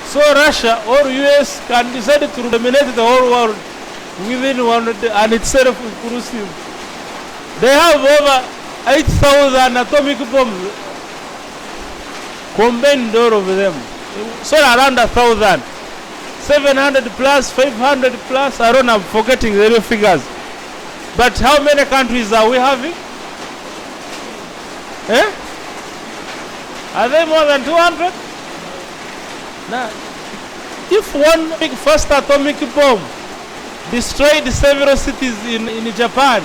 So Russia or US can decide to dominate the whole world within one day, and it's self-inclusive. They have over 8,000 atomic bombs combined, all of them. So around 1,000. 700 plus, 500 plus, I don't know, I'm forgetting the real figures. But how many countries are we having? Eh? Are they more than 200? Now, if one big first atomic bomb destroyed several cities in Japan,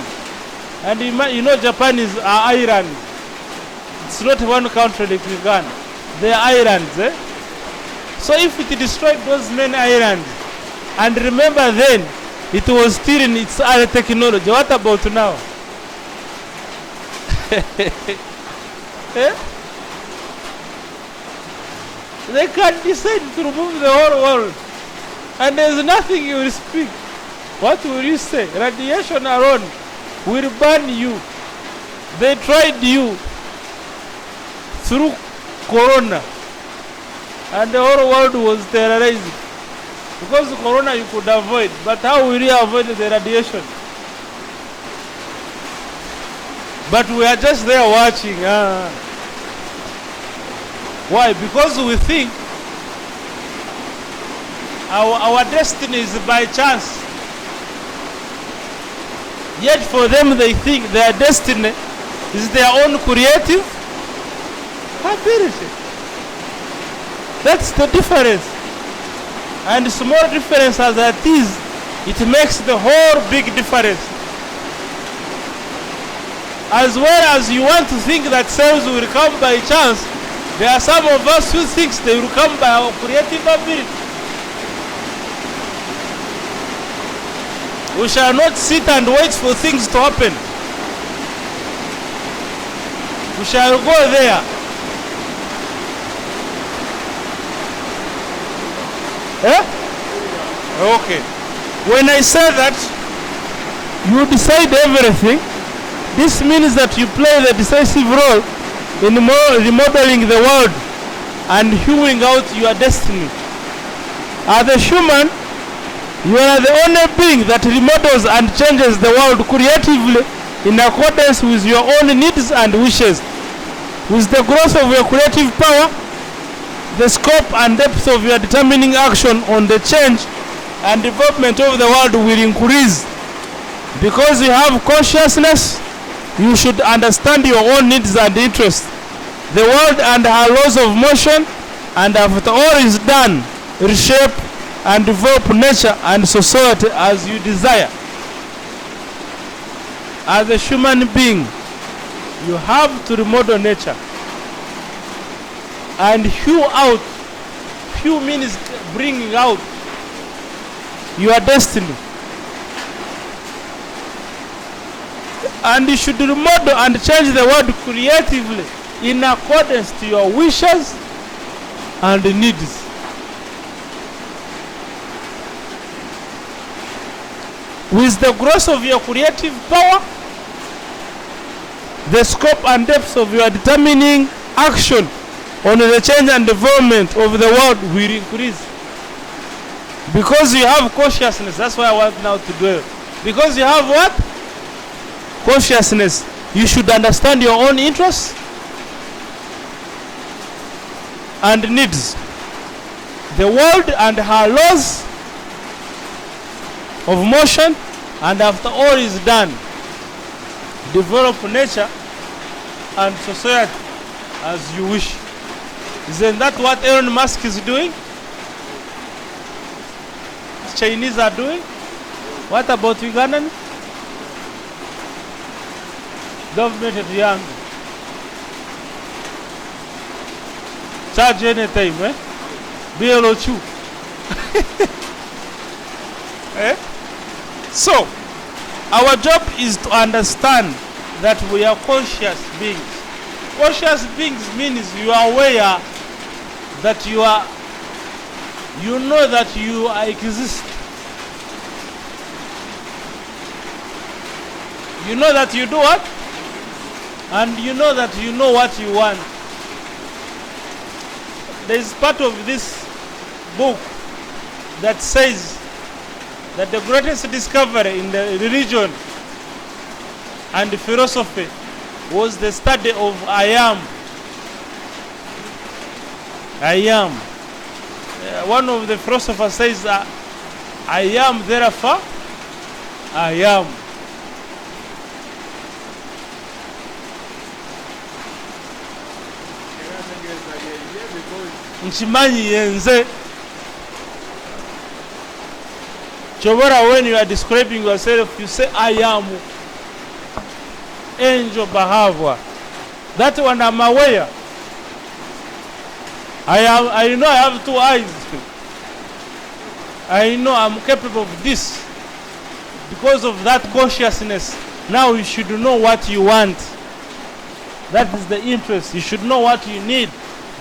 and you know Japan is an island. It's not one country like Uganda. They are islands. Eh? So if it destroyed those many islands, and remember then, it was still in its early technology. What about now? Eh? They can decide to remove the whole world, and there's nothing you will speak. What will you say? Radiation alone will burn you. They tried you through corona, and the whole world was terrorized. Because corona you could avoid, but how will you avoid the radiation? But we are just there watching. Why? Because we think our destiny is by chance. Yet for them they think their destiny is their own creative ability. That's the difference. And small difference as that is, it makes the whole big difference. As well as you want to think that cells will come by chance, there are some of us who think they will come by our creative ability. We shall not sit and wait for things to happen. We shall go there. Eh? Okay. When I say that you decide everything, this means that you play the decisive role in remodeling the world and hewing out your destiny. As a human, you are the only being that remodels and changes the world creatively in accordance with your own needs and wishes. With the growth of your creative power, the scope and depth of your determining action on the change and development of the world will increase. Because you have consciousness, you should understand your own needs and interests, the world and her laws of motion, and after all is done, reshape and develop nature and society as you desire. As a human being, you have to remodel nature and hew out. Hew means bringing out your destiny. And you should remodel and change the world creatively in accordance to your wishes and needs. With the growth of your creative power, the scope and depth of your determining action on the change and development of the world will increase. Because you have consciousness, that's why I want now to dwell. Because you have what? Consciousness. You should understand your own interests and needs, the world and her laws of motion, and after all is done, develop nature and society as you wish. Isn't that what Elon Musk is doing? Chinese are doing? What about Ugandan? Government at young. Charge anytime, eh? BLO2. Eh? So, our job is to understand that we are conscious beings. Conscious beings means you are aware that you know that you exist. You know that you do what? And you know that you know what you want. There is part of this book that says that the greatest discovery in the religion and philosophy was the study of I am. I am. One of the philosophers says, I am, therefore I am. Nchimanyi yenze. Chobora, when you are describing yourself, you say I am. Angel behavior. That one I'm aware. I know I have 2 eyes. I know I'm capable of this. Because of that consciousness, now you should know what you want. That is the interest. You should know what you need.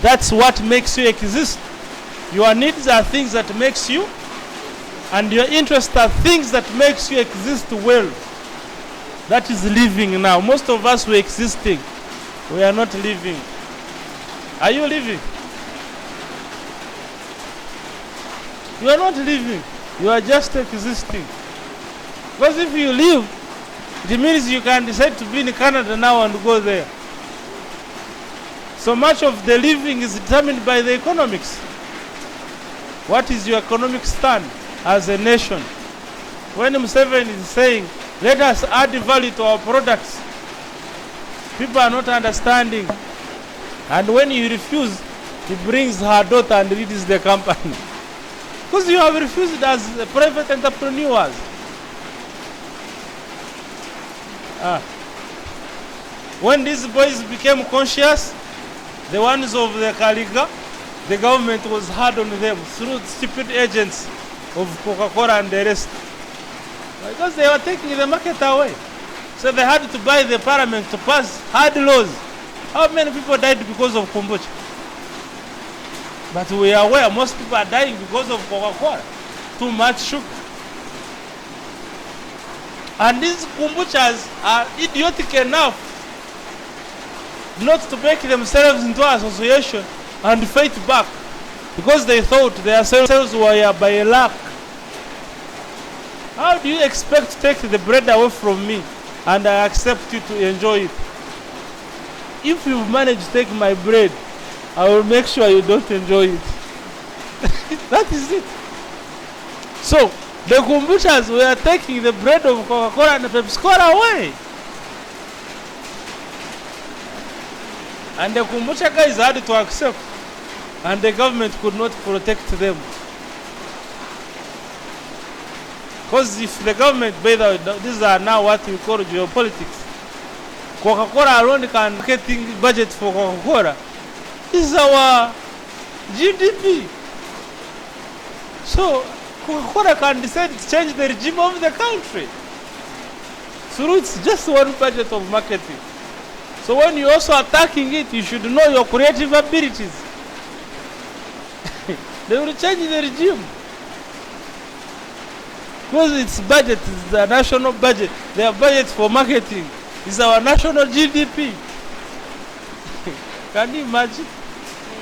That's what makes you exist. Your needs are things that makes you, and your interests are things that makes you exist well. That is living now. Most of us were existing. We are not living. Are you living? You are not living. You are just existing. Because if you live, it means you can decide to be in Canada now and go there. So much of the living is determined by the economics. What is your economic stand as a nation? When Museveni is saying, let us add value to our products, people are not understanding. And when you refuse, he brings her daughter and leads the company. Because you have refused as private entrepreneurs. When these boys became conscious, the ones of the Kaliga, the government was hard on them through stupid agents of Coca-Cola and the rest. Because they were taking the market away. So they had to buy the parliament to pass hard laws. How many people died because of kombucha? But we are aware most people are dying because of Coca-Cola. Too much sugar. And these kombuchas are idiotic enough not to make themselves into an association and fight back. Because they thought themselves were by luck. How do you expect to take the bread away from me and I accept you to enjoy it? If you manage to take my bread, I will make sure you don't enjoy it. That is it. So, the kombuchas were taking the bread of Coca-Cola and Pepsi-Cola away. And the kombucha guys had to accept. And the government could not protect them. Because if the government, by the way, these are now what we call geopolitics. Coca-Cola alone can marketing budget for Coca-Cola. This is our GDP. So Coca-Cola can decide to change the regime of the country. So it's just one budget of marketing. So when you're also attacking it, you should know your creative abilities. They will change the regime. Because its budget is the national budget. Their budget for marketing is our national GDP. Can you imagine?